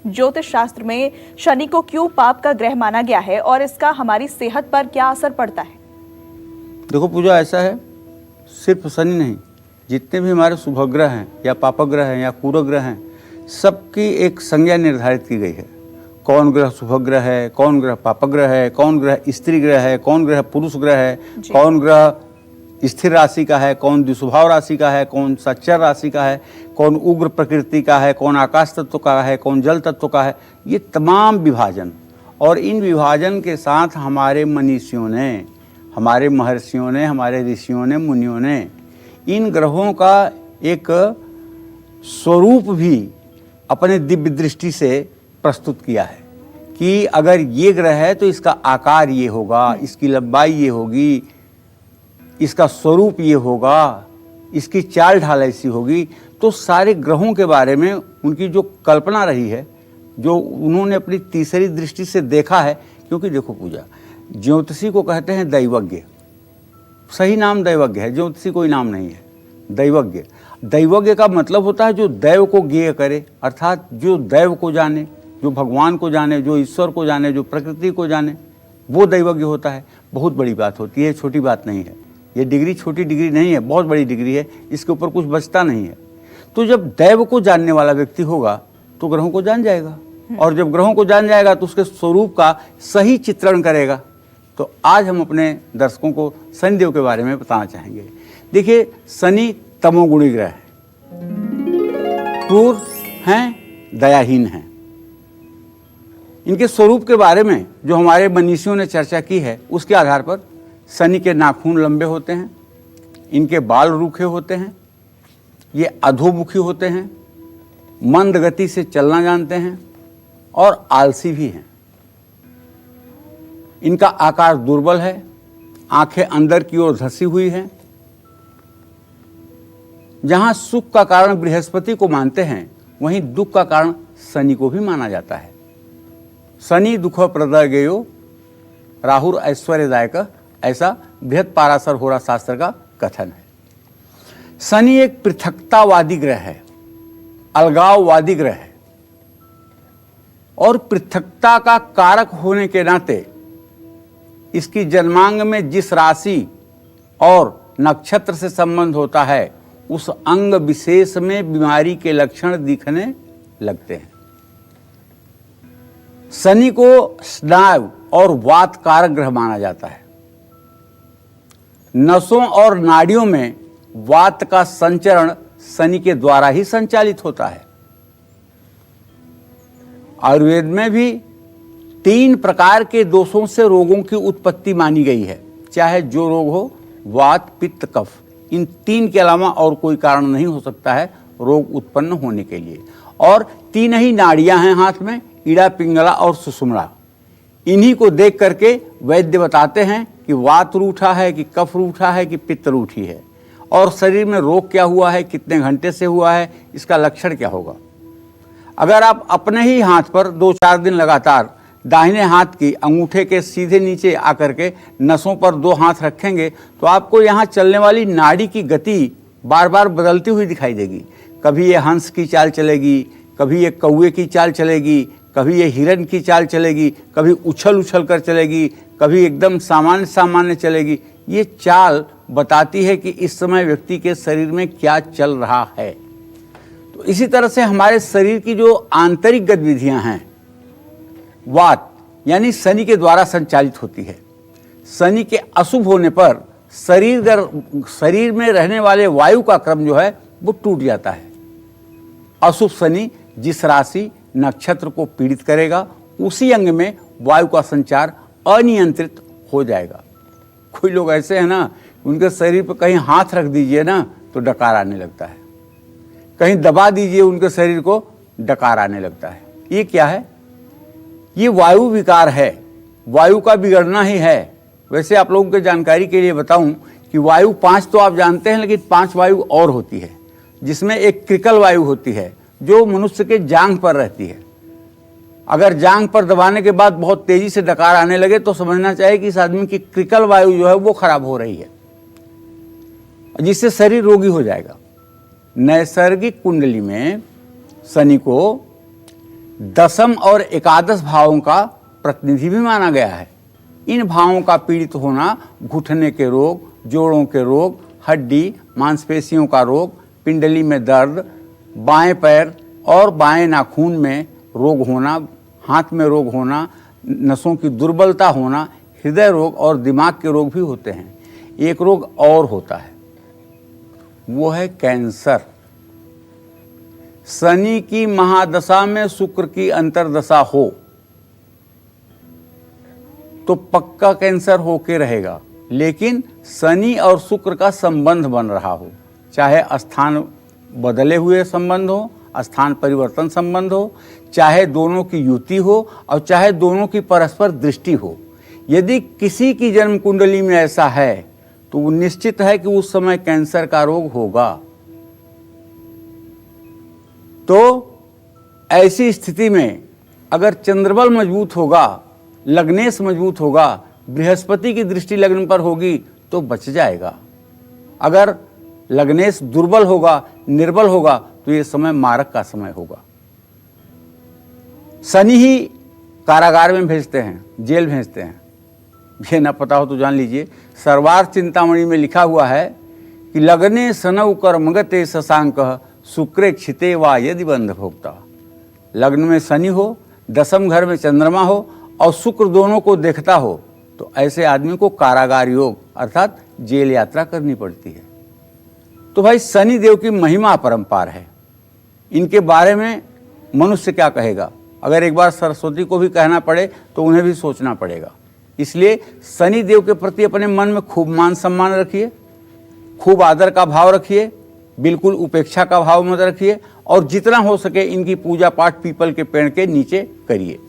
ज्योतिष शास्त्र में शनि को क्यों पाप का ग्रह माना गया है और इसका हमारी सेहत पर क्या असर पड़ता है? देखो पूजा, ऐसा है, सिर्फ शनि नहीं, जितने भी हमारे शुभग्रह हैं या पापग्रह हैं या कुरग्रह हैं, सबकी एक संज्ञा निर्धारित की गई है। कौन ग्रह शुभग्रह है, कौन ग्रह पापग्रह है, कौन ग्रह स्त्री ग्रह है, कौन ग्रह पुरुष ग्रह है, कौन ग्रह स्थिर राशि का है, कौन द्विस्वभाव राशि का है, कौन सच्चर राशि का है, कौन उग्र प्रकृति का है, कौन आकाश तत्व का है, कौन जल तत्व का है। ये तमाम विभाजन, और इन विभाजन के साथ हमारे मनीषियों ने, हमारे महर्षियों ने, हमारे ऋषियों ने, मुनियों ने इन ग्रहों का एक स्वरूप भी अपने दिव्य दृष्टि से प्रस्तुत किया है कि अगर ये ग्रह है तो इसका आकार ये होगा, इसकी लंबाई ये होगी, इसका स्वरूप ये होगा, इसकी चाल ढाल ऐसी होगी। तो सारे ग्रहों के बारे में उनकी जो कल्पना रही है, जो उन्होंने अपनी तीसरी दृष्टि से देखा है। क्योंकि देखो पूजा, ज्योतिषी को कहते हैं दैवज्ञ, सही नाम दैवज्ञ है, ज्योतिषी कोई नाम नहीं है, दैवज्ञ। दैवज्ञ का मतलब होता है जो दैव को ज्ञेय करे, अर्थात जो दैव को जाने, जो भगवान को जाने, जो ईश्वर को जाने, जो प्रकृति को जाने, वो दैवज्ञ होता है। बहुत बड़ी बात होती है, छोटी बात नहीं है। ये डिग्री छोटी डिग्री नहीं है, बहुत बड़ी डिग्री है, इसके ऊपर कुछ बचता नहीं है। तो जब दैव को जानने वाला व्यक्ति होगा तो ग्रहों को जान जाएगा, और जब ग्रहों को जान जाएगा तो उसके स्वरूप का सही चित्रण करेगा। तो आज हम अपने दर्शकों को शनिदेव के बारे में बताना चाहेंगे। देखिए, शनि तमोगुणी ग्रह है, क्रूर हैं, दयाहीन हैं। इनके स्वरूप के बारे में जो हमारे मनीषियों ने चर्चा की है, उसके आधार पर शनि के नाखून लंबे होते हैं, इनके बाल रूखे होते हैं, ये अधोमुखी होते हैं, मंद गति से चलना जानते हैं और आलसी भी हैं। इनका आकार दुर्बल है, आंखें अंदर की ओर धंसी हुई हैं। जहां सुख का कारण बृहस्पति को मानते हैं, वहीं दुख का कारण शनि को भी माना जाता है। शनि दुख प्रदगेयो राहुर ऐश्वर्यदायक, ऐसा बृहत पाराशर होरा शास्त्र का कथन है। शनि एक पृथकतावादी ग्रह है, अलगाववादी ग्रह है, और पृथकता का कारक होने के नाते इसकी जन्मांग में जिस राशि और नक्षत्र से संबंध होता है, उस अंग विशेष में बीमारी के लक्षण दिखने लगते हैं। शनि को स्नायु और वात कारक ग्रह माना जाता है। नसों और नाड़ियों में वात का संचरण शनि के द्वारा ही संचालित होता है। आयुर्वेद में भी 3 प्रकार के दोषों से रोगों की उत्पत्ति मानी गई है, चाहे जो रोग हो, वात, पित्त, कफ। इन 3 के अलावा और कोई कारण नहीं हो सकता है रोग उत्पन्न होने के लिए। और 3 ही नाड़ियां हैं हाथ में, ईड़ा, पिंगला और सुषुम्ना। इन्हीं को देख करके वैद्य बताते हैं कि वात रूठा है, कि कफ रूठा है, कि पित्त रूठी है, और शरीर में रोग क्या हुआ है, कितने घंटे से हुआ है, इसका लक्षण क्या होगा। अगर आप अपने ही हाथ पर 2-4 दिन लगातार दाहिने हाथ की अंगूठे के सीधे नीचे आकर के नसों पर 2 हाथ रखेंगे, तो आपको यहाँ चलने वाली नाड़ी की गति बार बार बदलती हुई दिखाई देगी। कभी ये हंस की चाल चलेगी, कभी ये कौवे की चाल चलेगी, कभी ये हिरण की चाल चलेगी, कभी उछल उछल कर चलेगी, कभी एकदम सामान्य सामान्य चलेगी। ये चाल बताती है कि इस समय व्यक्ति के शरीर में क्या चल रहा है। तो इसी तरह से हमारे शरीर की जो आंतरिक गतिविधियां हैं, वात यानी शनि के द्वारा संचालित होती है। शनि के अशुभ होने पर शरीर में रहने वाले वायु का क्रम जो है वो टूट जाता है। अशुभ शनि जिस राशि नक्षत्र को पीड़ित करेगा, उसी अंग में वायु का संचार अनियंत्रित हो जाएगा। कोई लोग ऐसे हैं ना, उनके शरीर पर कहीं हाथ रख दीजिए ना तो डकार आने लगता है, कहीं दबा दीजिए उनके शरीर को, डकार आने लगता है। ये क्या है? ये वायु विकार है, वायु का बिगड़ना ही है। वैसे आप लोगों के जानकारी के लिए बताऊं कि वायु 5 तो आप जानते हैं, लेकिन 5 वायु और होती है, जिसमें एक क्रिकल वायु होती है जो मनुष्य के जांघ पर रहती है। अगर जांघ पर दबाने के बाद बहुत तेजी से डकार आने लगे तो समझना चाहिए कि इस आदमी की क्रिकल वायु जो है वो खराब हो रही है, जिससे शरीर रोगी हो जाएगा। नैसर्गिक कुंडली में शनि को दशम और एकादश भावों का प्रतिनिधि भी माना गया है। इन भावों का पीड़ित होना घुटने के रोग, जोड़ों के रोग, हड्डी मांसपेशियों का रोग, पिंडली में दर्द, बाएं पैर और बाएं नाखून में रोग होना, हाथ में रोग होना, नसों की दुर्बलता होना, हृदय रोग और दिमाग के रोग भी होते हैं। एक रोग और होता है, वो है कैंसर। शनि की महादशा में शुक्र की अंतर्दशा हो तो पक्का कैंसर होके रहेगा, लेकिन शनि और शुक्र का संबंध बन रहा हो, चाहे स्थान बदले हुए संबंध हो, स्थान परिवर्तन संबंध हो, चाहे दोनों की युति हो और चाहे दोनों की परस्पर दृष्टि हो। यदि किसी की जन्म कुंडली में ऐसा है तो वो निश्चित है कि उस समय कैंसर का रोग होगा। तो ऐसी स्थिति में अगर चंद्रबल मजबूत होगा, लग्नेश मजबूत होगा, बृहस्पति की दृष्टि लग्न पर होगी तो बच जाएगा। अगर लग्नेश दुर्बल होगा, निर्बल होगा तो ये समय मारक का समय होगा। शनि ही कारागार में भेजते हैं, जेल भेजते हैं। ये ना पता हो तो जान लीजिए, सर्वार्थ चिंतामणि में लिखा हुआ है कि लग्ने सनौ कर्मगते शशांक शुक्रे क्षिते वा यदि बंध भोक्ता। लग्न में शनि हो, दशम घर में चंद्रमा हो और शुक्र दोनों को देखता हो तो ऐसे आदमी को कारागार योग अर्थात जेल यात्रा करनी पड़ती है। तो भाई शनि देव की महिमा अपरंपार है। इनके बारे में मनुष्य क्या कहेगा? अगर एक बार सरस्वती को भी कहना पड़े तो उन्हें भी सोचना पड़ेगा। इसलिए शनि देव के प्रति अपने मन में खूब मान सम्मान रखिए, खूब आदर का भाव रखिए, बिल्कुल उपेक्षा का भाव मत रखिए और जितना हो सके इनकी पूजा पाठ पीपल के पेड़ के नीचे करिए।